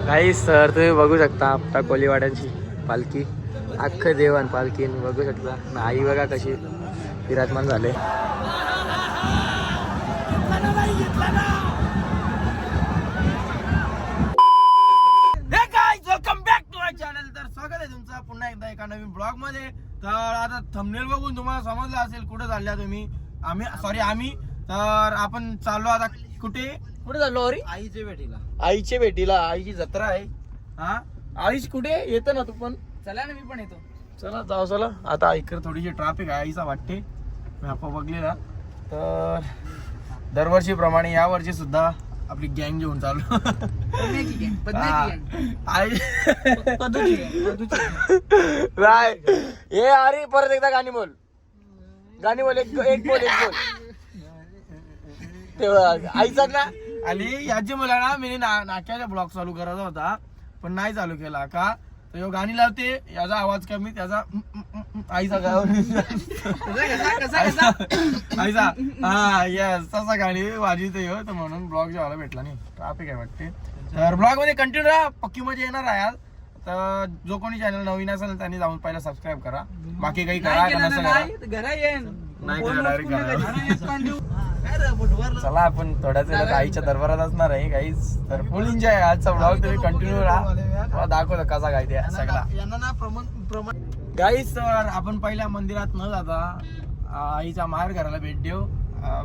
काही सर तुम्ही बघू शकता आपटा कोलीवाड्यांची पालखी अख्खं देवान पालखी बघू शकता ना. आई बघा कशी विराजमान झाले. तर स्वागत आहे तुमचं पुन्हा एकदा एका नवीन ब्लॉग मध्ये. तर आता थंबनेल बघून तुम्हाला समजलं असेल कुठे चालल्या तुम्ही. आम्ही तर आपण चाललो आता कुठे चाललो? अरे आईच्या भेटीला. आईची जत्रा आहे. हा आईच कुठे येतं ना तू पण? चला ना मी पण येतो. चला जाऊ. चला आता इकडे थोडीशी ट्रॅफिक आहे आईचा वाटते मी आपण बघलेला. तर दरवर्षीप्रमाणे या वर्षी सुद्धा आपली गँग घेऊन चालू. ए अरे परत एकदा गाणी बोल एक बोल आईचा ना. आणि याची मला ना मी नाक्याचा ब्लॉग चालू करायचा होता पण नाही चालू केला का. तर यो गाणी लावते याचा आवाज कमी त्याचा आईचा आईचा हा यस तसा गाणी वाजवते यो. तर म्हणून ब्लॉग जेव्हा भेटला नाही ट्रॅफिक आहे वाटते. तर ब्लॉग मध्ये कंटिन्यू राहा पक्की मजा येणार आहे. तर जो कोणी चॅनल नवीन असेल त्यांनी जाऊन पहिला सबस्क्राईब करा. बाकी काही करा का नसं चला आपण थोड्याच वेळात आईच्या दरबारात असणार आहे गाईज. तर फुल एन्जॉय आजचा ब्लॉग तुम्ही कंटिन्यू राहा. दाखवतो कसा काय ते सगळा गाईज. तर आपण पहिल्या मंदिरात न जाता आईचा माहेर घराला भेट देऊ.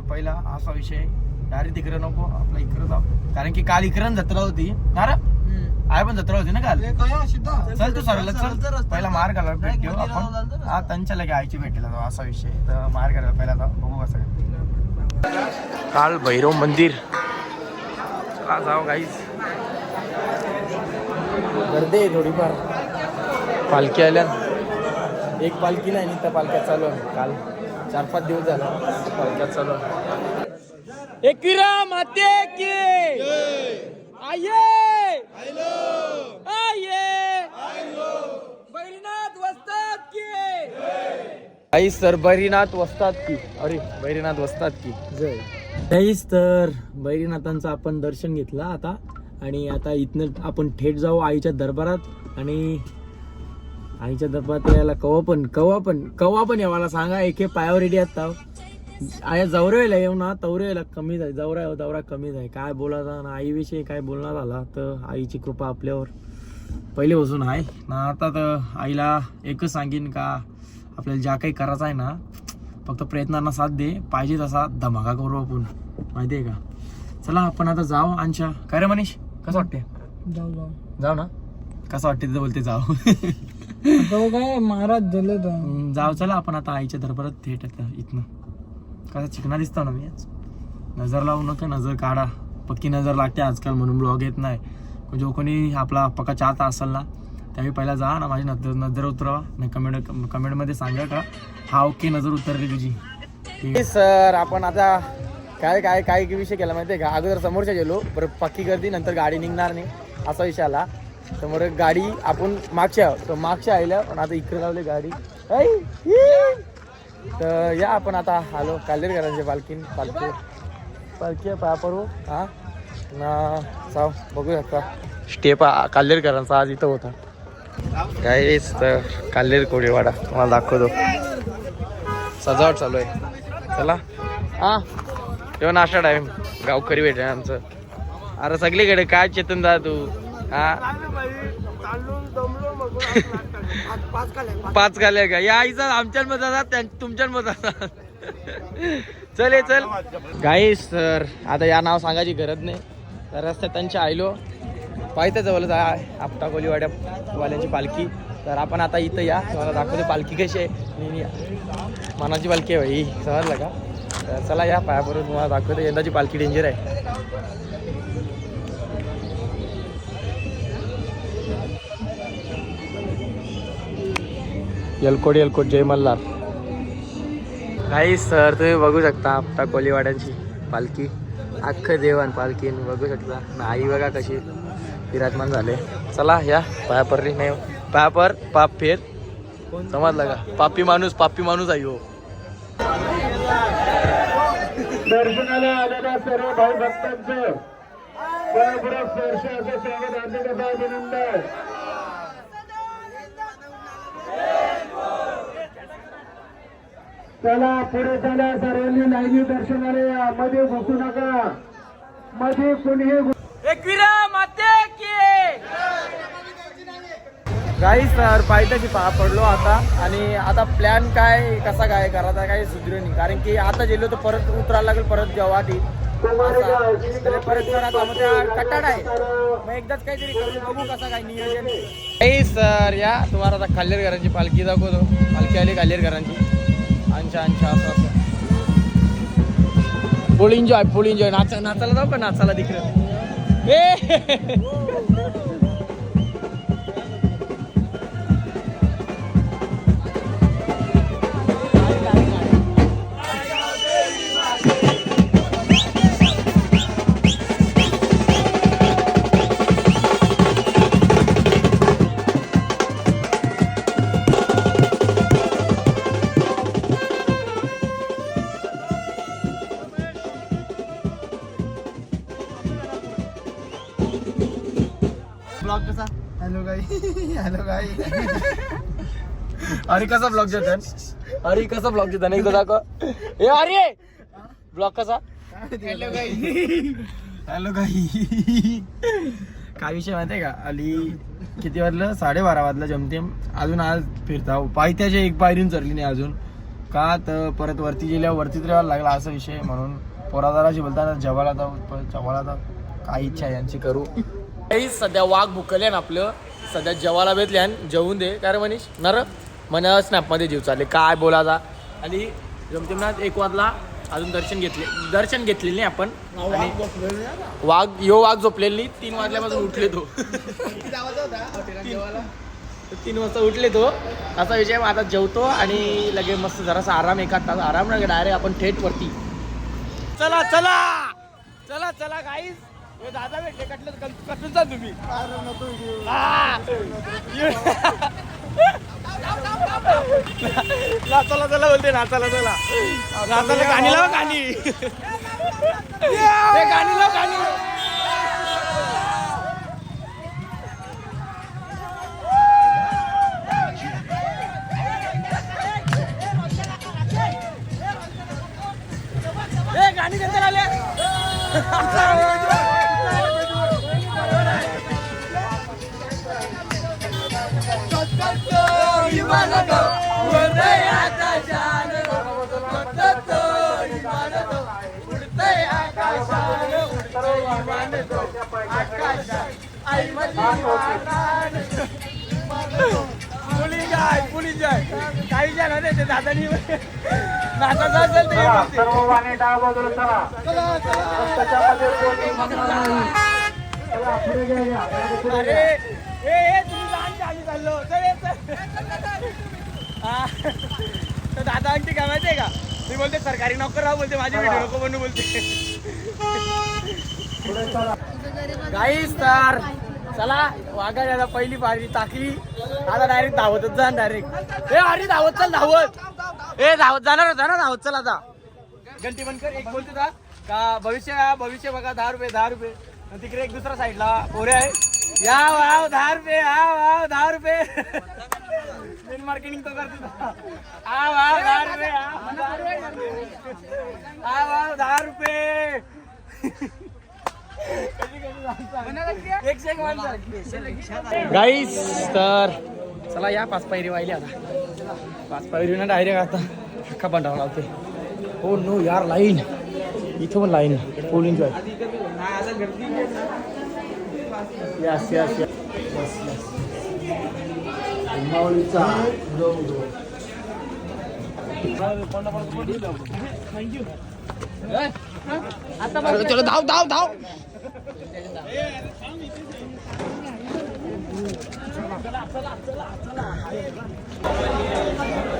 पहिला असा विषय डायरेक्ट तिकडे नको आपला इकडे जाऊ कारण की काल इकडे जत्रा होती ना रे. आहे पण जत्रा होती ना काल. चल तू सरला चल पहिला माहेर घराला भेट देऊ आपण. हा त्यांच्या लगे आईची भेटीला जाऊ असा विषय. तर माहेर घराला पहिला जाऊ बघू कसं काल भैरव मंदिर. चला जाऊ गाईज. गर्दी आहे थोडीफार. पालखी आल्या एक पालखी नाही त्या पालख्यात चालू आहे. काल 4-5 दिवस झाला पालख्यात चालू आहे. एकविरा माते की आये बैरीनाथ वस्ताद की आई सर बैरीनाथ वस्ताद की. अरे बैरीनाथ वस्ताद की जय. गाईस तर बैरीनाथांचं आपण दर्शन घेतलं आता आणि आता इथनं आपण थेट जाऊ आईच्या दरबारात. आणि आईच्या दरबारात यायला कवा पण यावाला सांगा एके पायावर रेडी आता. आया जवरेला येऊ ना तवरेला कमी जाय दौरा कमी जाय. काय बोलायचा ना आईविषयी काय बोलणार झाला तर आईची कृपा आपल्यावर पहिलेपासून आहे ना. आता तर आईला एकच सांगेन का आपल्याला ज्या काही करायचं आहे ना फक्त प्रयत्नांना साथ दे. पाहिजे तसा धमाका करू आपण माहिती आहे का. चला आपण आता जाऊ. अंशा काय रे मनीष कसं वाटते? जाऊ ना कसं वाटते तिथं बोलते जाऊ. काय महाराज दिले जाऊ. चला आपण आता आईच्या दरबारात थेट इथनं. कसा चिकना दिसतो ना मी. नजर लावू नका नजर काढा. पक्की नजर लागते आजकाल म्हणून ब्लॉग येत नाही. जो कोणी आपला पक्का चाहता असेल ना त्यावेळी पहिला जा ना माझी नजर उतरवा नाही. कमेंटमध्ये सांगा का हा ओके नजर उतरली तुझी. ठीक सर. आपण आता काय विषय केला माहिती आहे का. अगोदर समोरच्या गेलो बरं पक्की गर्दी नंतर गाडी निघणार नाही असा विषय आला. समोर गाडी आपण मागच्या आल्या पण आता इकडे लावली गाडी. तर या आपण आता आलो काल्हेरकरांच्या पालखी पाया पडू. हा ना जाऊ बघू शकता स्टेप काल्हेरकरांचा आज इथं होता. काहीच तर काल्हेर कोळीवाडा तुम्हाला दाखवतो. सजावट चालू आहे. चला हा तेव्हा नाश्ता टाइम गावकरी भेट आहे आमचं. अरे सगळीकडे काय चेतन दा तू. हा 5 खाल्ले का या आईचा आमच्या मधात तुमच्या मधात. चल गाईस. तर आता या नाव सांगायची गरज नाही. तर रस्त्यात त्यांच्या आयलो पाहिजे जवळच आपटा कोलीवाड्यावाल्यांची पालखी. तर आपण आता इथं या तुम्हाला दाखवतो पालखी कशी आहे. मनाची पालखी आहे भाई समजलं का. तर चला या पायावरून तुम्हाला दाखवतो. यंदाची पालखी डेंजर आहे. एलकोट जय मल्हार. काही सर तुम्ही बघू शकता आपटा कोलीवाड्यांची पालखी अख्खं देवान पालखी बघू शकता ना. आई बघा कशी विराजमान झाले. चला या पायापरली नाही पायापर पाप फेर समजलं का. पापी माणूस आहे हो. दर्शनाला आलेल्या सर्व भाई भक्तांचं बळपूर्वक स्पर्श असं स्वागत हार्दिक अभिनंदन. चला पुढे चला, सर्वांनी लाईनी दर्शनाला या, मध्ये घुसू नका, मध्ये कुणीही एकविरा माते की गाईस तर पायथ्याशी पडलो आता. आणि आता प्लॅन काय कसा काय करायचा काही सुधरू नाही, कारण की आता गेलो तर परत उतरायला लागेल, परत जेव्हा परत कटाड आहे. मग एकदाच काहीतरी करून बघू कसं काय नियोजन. सर या तुम्हाला आता खाल्लेर घरांची पालखी दाखवतो. पालखी आली खाल्लेर घरांची. अच्छा अच्छा असं असं फुल एन्जॉय नाचायला जाऊ का नाचायला तिकडं. ब्लॉग कसा. हॅलो गाई अरे कसा ब्लॉग देतात. अरे कसा ब्लॉग देतात एकदा दाखव. ए अरे ब्लॉग कसा. हॅलो गाई काय विषय माहितीये का. आली किती वाजलं 12:30 वाजलं जमतेम. अजून आज फिरता पायथ्याच्या एक पायरीन चरली नाही अजून. का तर परत वरती गेल्यावर वरतीच राहायला लागला असा विषय. म्हणून पोरादाराशी बोलताना जवाला जाऊ काय इच्छा आहे यांची करू. सध्या वाघ भुकले ना आपलं. सध्या जेवायला भेटले आणि जेवून दे काय रे मनीष नर मला स्नॅपमध्ये जीव चालले काय बोलायचा. आणि जमतेम ना 1 वाजला अजून दर्शन घेतलेले नाही आपण. आणि वाघ झोपलेली 3 वाजल्यापासून उठले तो. 3 वाजता उठले तो असा विषय. आता जेवतो आणि लगे मस्त जरासा आराम 1 तास आराम नाही डायरेक्ट आपण थेट वरती. चला चला चला चला गाईस. दादा भेटले कटून जा तुम्ही. नाचाला चला बोलते नाचाला चला. नाचाला गाणी लावा गाणी. गाणी लाव गाणी. गाणी नंतर आले. पुली जाय काही जण ते दादानी नाचायचं असेल ते अरे तुम्ही आम्ही चाललो तर दादा आणखी काय माहितीये का. मी बोलते सरकारी नोकर राहू बोलते माझी व्हिडिओ नको बनू बोलते. गाईस तर चला वागा दादा पहिली पारी टाकली. आता डायरेक्ट धावतच जा डायरेक्ट. अरे धावत चल धावत. धावत जाणार होता ना धावत चल. आता घंटी बंद कर. एक बोलते का भविष्य बघा 10 रुपये 10 रुपये. तिकडे एक दुसरा साईडला पोरे आहे. या वाव 10 रुपये. हा वाव 10 रुपये. मेन मार्केटिंग तो करतो. हा वाव 10 रुपये. हा वाव 10 रुपये. गाईस तर चला या 5 पायरी वाहिली. आता 5 पायरी ना डायरेक्ट आता अख्खा बंडावा लावते. हो नो यार लाईन इथं पण लाईन फुल एन्जॉय. यस यस यस चलो धाव धाव धाव.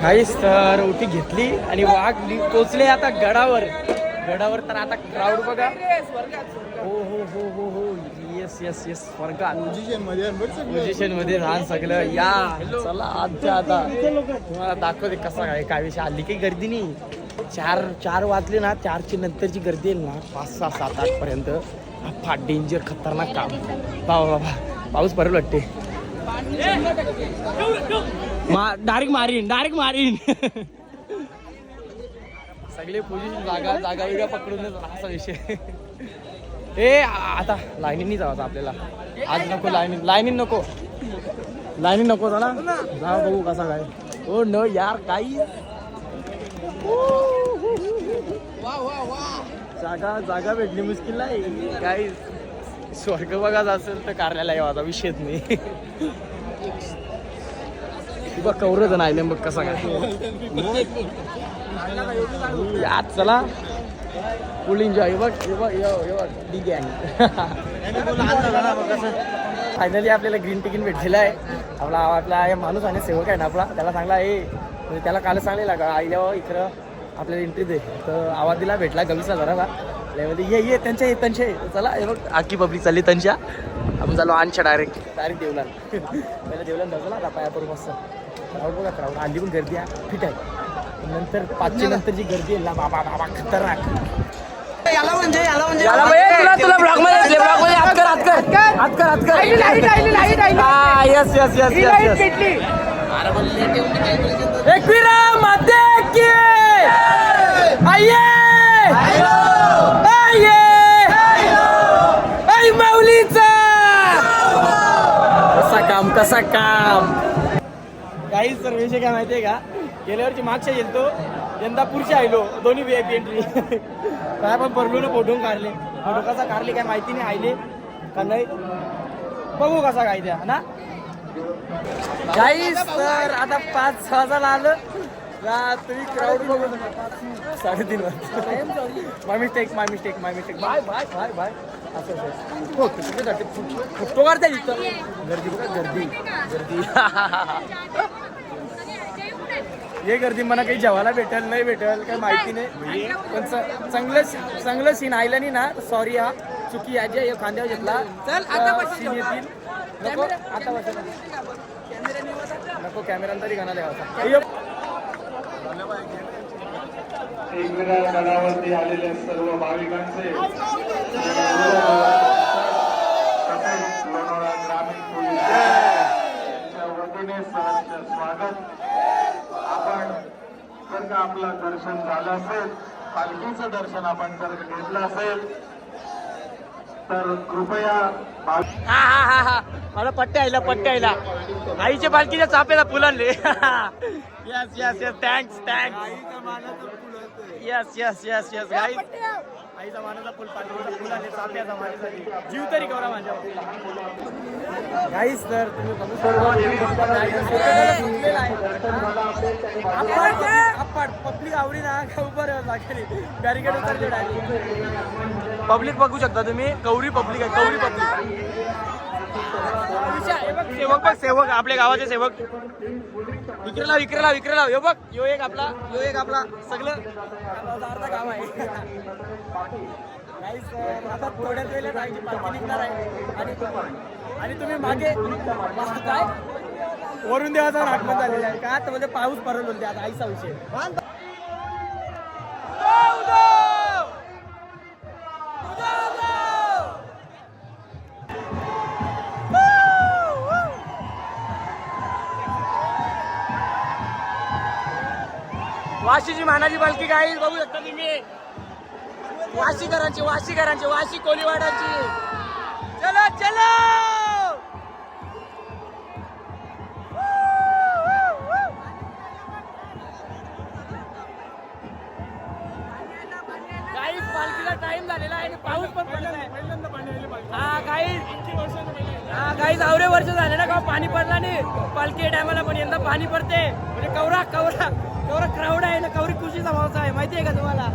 काहीच तर उठी घेतली आणि वाघ पोचले आता गडावर. तर आता क्राऊड बघा. हो हो हो हो हो येस येस येस स्वर्गात पोझिशन मध्ये राहण सगळं. या चला आजच्या आता तुम्हाला दाखवते कसा काय विषय. हल्ली काही गर्दी नाही. 4 वाजले ना, 4ची नंतरची गर्दी येईल ना 5, 6, 7, 8 पर्यंत फार डेंजर खतरनाक काम. बाबा पाऊस पडेल वाटते. डायरेक्ट मारीन सगळे पोझिशन जागा वेगळ्या पकडून असा विषय. आता लाईनीनी जावं आपल्याला आज. नको लाईनीन नको जा बघू कसा काय. ओ न यार काही जागा भेटली मुश्किल आहे. काही स्वर्ग बघायचा असेल तर कारल्याला यावा, विषयच नाही. बघ कौर जण आले बघ कसा काय. यात चला फुल एन्जॉय. बघ ठीक आहे. फायनली आपल्याला ग्रीन तिकीट भेटलेलं आहे. आपला माणूस आणि सेवक आहे ना आपला, त्याला सांगला म्हणजे त्याला कालच सांगलेला का आईल्या इकडं आपल्याला एंट्री दे. तर आवाज दिला, भेटला गवीसला जरा ये त्यांच्या चला. हे बघ आखी पब्लिक चालली त्यांच्या. आपण चालू आणच्या डायरेक्ट देवला. पहिला देवला जाऊ ना पायापूर मस्त. क्राऊड बघा, क्राऊड आली पण गर्दी आहे फिट आहे. नंतर 5च्या नंतर जी गर्दी आहे ना बाबा खतरनाक. तुला ब्लॉग मध्ये हात कर. यस. एकविरा माते की आई माऊलीचा कसा काम. काही सर विषय काय माहितीये का, गेल्या वर्षी मागच्या गेलतो, यंदा पुढच्या आयलो. दोन्ही VIP एंट्री. काय पण पडलो ना, फोटो काढले. फोटो कसा काढले काय माहिती नाही, आयले का नाही बघू कसा काय द्या ना. गाईस तर आता 5-6 वाजता आलं. तुम्ही क्राऊड बघू 3:30 वाजता. माय मिस्टेक. बाय असं फोटो काढता इथं. गर्दी बघा, गर्दी हे गर्दी मला काही जेवायला भेटेल नाही भेटेल काही माहिती नाही. पण चांगलं सीन आयलं नाही ना. सॉरी हा चुकी याची खांद्यावर घेतला. सीन येतील नको आता नको कॅमेरा तरी गाणं द्यावा. एकविरा गडावरती आलेले सर्व भाविकांचे लोणावळा ग्रामीण पोलीस यांच्या वतीने सहर्ष स्वागत. आपण जर का आपलं दर्शन झालं असेल, पालखीचं दर्शन आपण जर घेतलं असेल तर कृपया मला पट्टे आयला आईच्या पालखीच्या चाप्याला फुल आणले. Yes thanks. यस आईचा मानाचा फुल पालखीचा फुल आले चाप्याचा माझ्यासाठी. जीव तरी करा माझ्या गाईस. तर तुम्ही पब्लिक आवडी ना उभं बॅरिकेड उतरले डायरेक्ट. पब्लिक बघू शकता तुम्ही, गौरी पब्लिक आहे. सेवक आपल्या गावाचे सेवक विक्रेला यो बघ. यो एक आपला सगळं गाव आहे. आता थोड्याच वेळेला जायची पालखी निघणार आहे. आणि तुम्ही मागे काय वरून देवाचं आगमन झालेलं आहे का. आता म्हणजे पाऊस पडत बोलते आता आईचा विषय. वाशीची मानाची पालखी काही बघू शकता तुम्ही. वाशीकरांची वाशी कोलीवाड्याची. चलो काही पालखीला टाइम झालेला आहे आणि पाऊस पण पडलेला आहे. काही आवरे वर्ष झाले ना का पाणी पडला नाही पालखी टायमाला, पण यंदा पाणी पडते म्हणजे कवरा क्राऊड आहे ना. कवरी खुशीचा मावसा आहे माहिती आहे का तुम्हाला.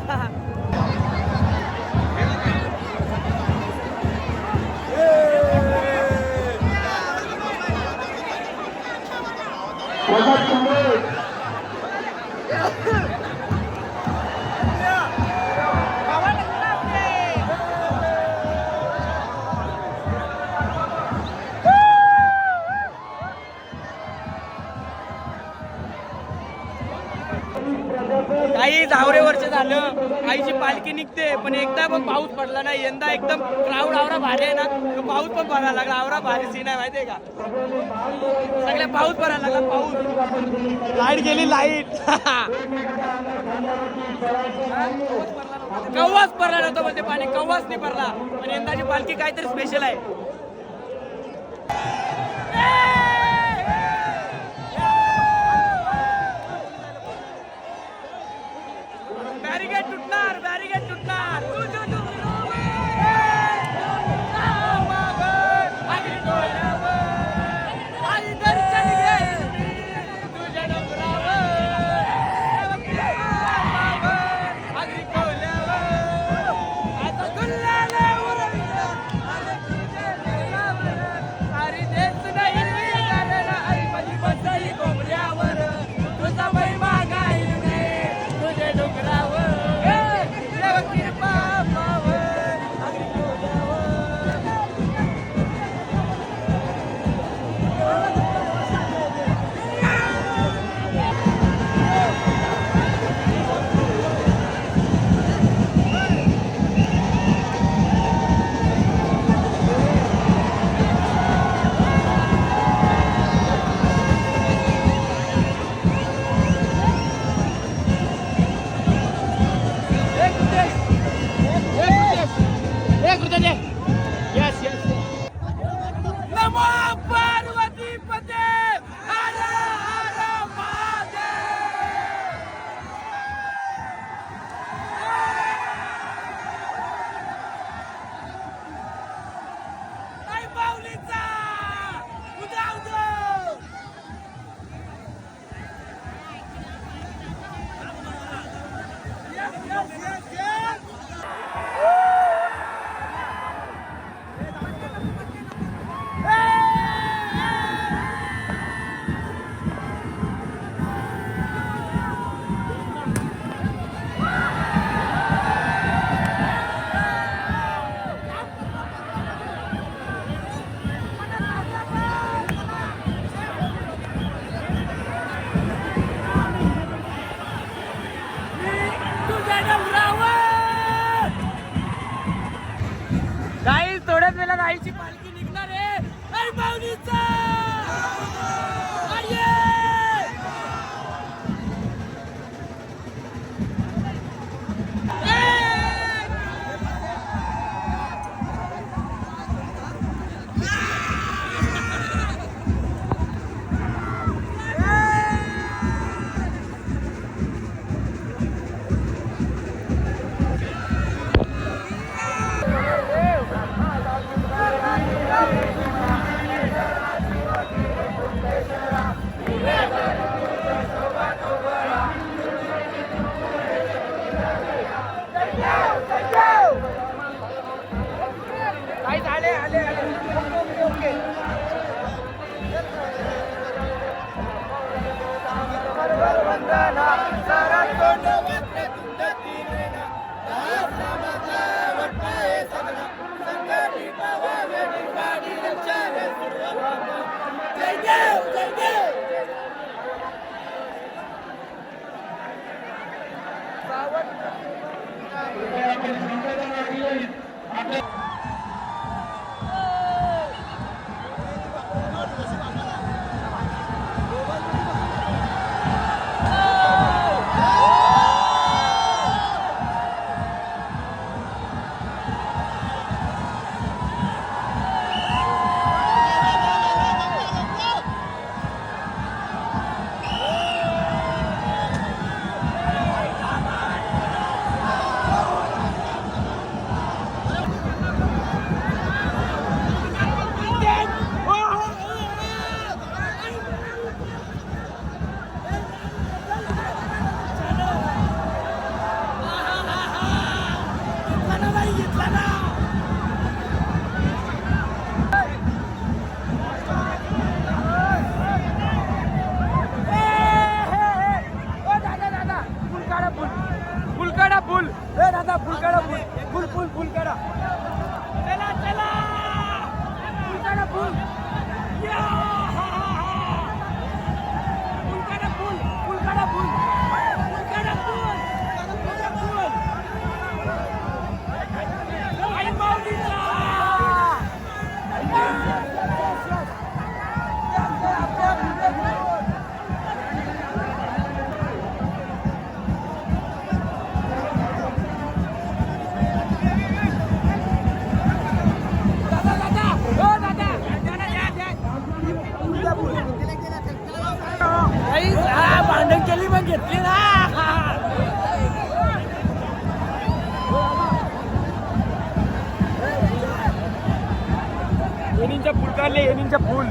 काही 10 वर्ष आईची पालखी निघते, पण एकदा पण पाऊस पडला नाही. यंदा एकदम क्राऊड आवरा भारी आहे ना, तर पाऊस पण पडायला लागला. आवरा भारी सीन आहे माहितीये का, सगळ्या पाऊस पडायला लागला. पाऊस, लाईट गेली, लाईट कव्वाच पडला नव्हता पण ते पाणी कव्वाच नाही पडला. पण यंदाची पालखी काहीतरी स्पेशल आहे. Barricade तुटणार, barricade तुटणार. थोड्याच वेळात आईची पालखी निघणार आहे. आई माऊलीचा येणींच्या फुल काढले येणींच्या फुल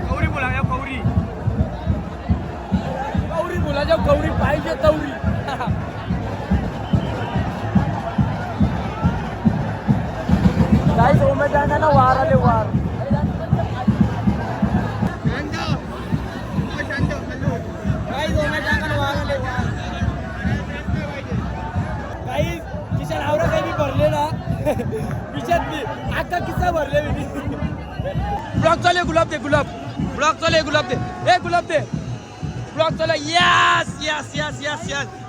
कौरी बोला या कौरी कौरी बोला जा कौरी पाहिजे कौरी काय उमेद आहे ना वार आले वार काही किशन आवरा काही मी भरले ना विचार मी आका किस्सा भरले मी ब्लॉक चाले गुलाब दे गुलाब ब्लॉक चाले गुलाब दे ए गुलाब दे ब्लॉक चाले yes yes yes yes yes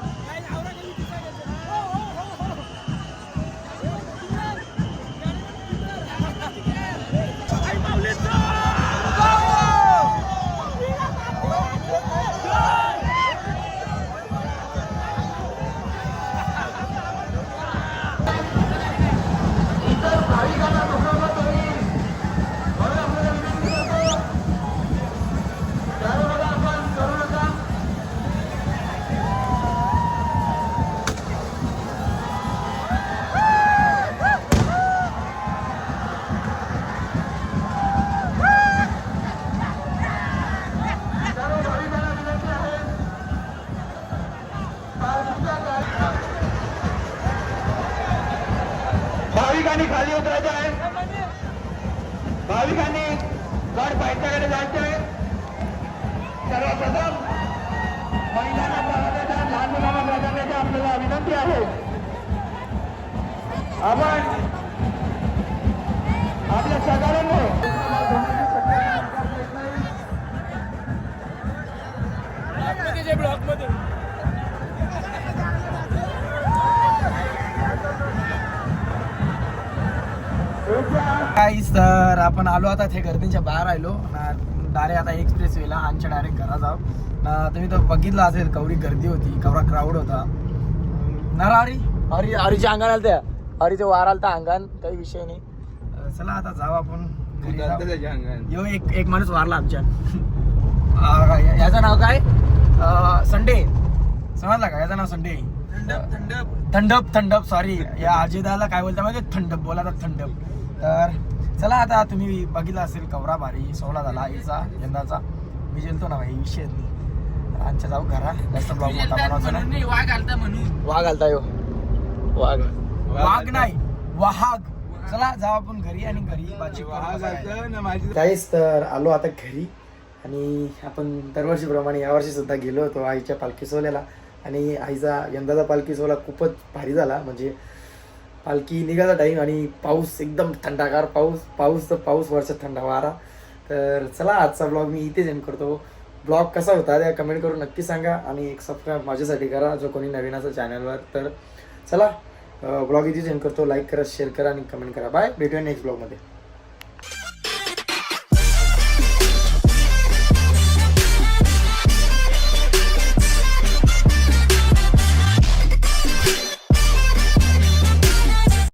भाविकांनी खाली उतरायचं आहे भाविकांनी गड पायथ्याकडे जायचे आहे सर्वप्रथम महिलांना प्राधान्य लहान मुलांना प्राधान्याची आपल्याला विनंती आहे आपण आपल्या सहकार्याने ब्लॉक मध्ये काहीच तर आपण आलो आता ते गर्दीच्या बाहेर आलो डायरेक्ट आता एक्सप्रेस वेला आमच्या डायरेक्ट घरा जाऊ तुम्ही तर बघितलं असेल कवडी गर्दी होती कवडा क्राऊड होता ना हरी हरी हरीच्या अंगण आलं त्या हरीचं वार आलं तर अंगण काही विषय नाही चला आता जाऊ आपण घरी जाऊ. यो एक माणूस वारला आमच्या याचं नाव काय संडे समजला का याचं नाव संडे थंडप थंडप सॉरी या अजिदाला काय बोलता माहिती थंडप बोला तर थंडप तर चला आता तुम्ही बघितलं असेल कवरा भारी सोहळा झाला याचा यंदाचा मी जेलतो ना भाई विषय नाही आमच्या जाऊ घरा जास्त ब्लॉग मोठा बनवायचा नाही वाघ आलता म्हणून वाघ आलता यो वाघ वाघ नाही वाघ चला जाऊ आपण घरी आणि घरी काहीच तर आलो आता घरी आणि आपण दरवर्षीप्रमाणे यावर्षी सुद्धा गेलो होतो आईच्या पालखी सोहळ्याला आणि आईचा यंदाचा पालखी सोहळा खूपच भारी झाला म्हणजे पालखी निघायचा टाईम आणि पाऊस एकदम थंडागार पाऊस तर पाऊस वर्षात थंडा वारा तर चला आजचा ब्लॉग मी इथेच एंड करतो ब्लॉग कसा होता त्या कमेंट करून नक्की सांगा आणि एक सबस्क्राईब माझ्यासाठी करा जो कोणी नवीन असेल चॅनलवर तर चला ब्लॉग इथेच एंड करतो लाईक करा शेअर करा आणि कमेंट करा बाय भेटूया नेक्स्ट ब्लॉगमध्ये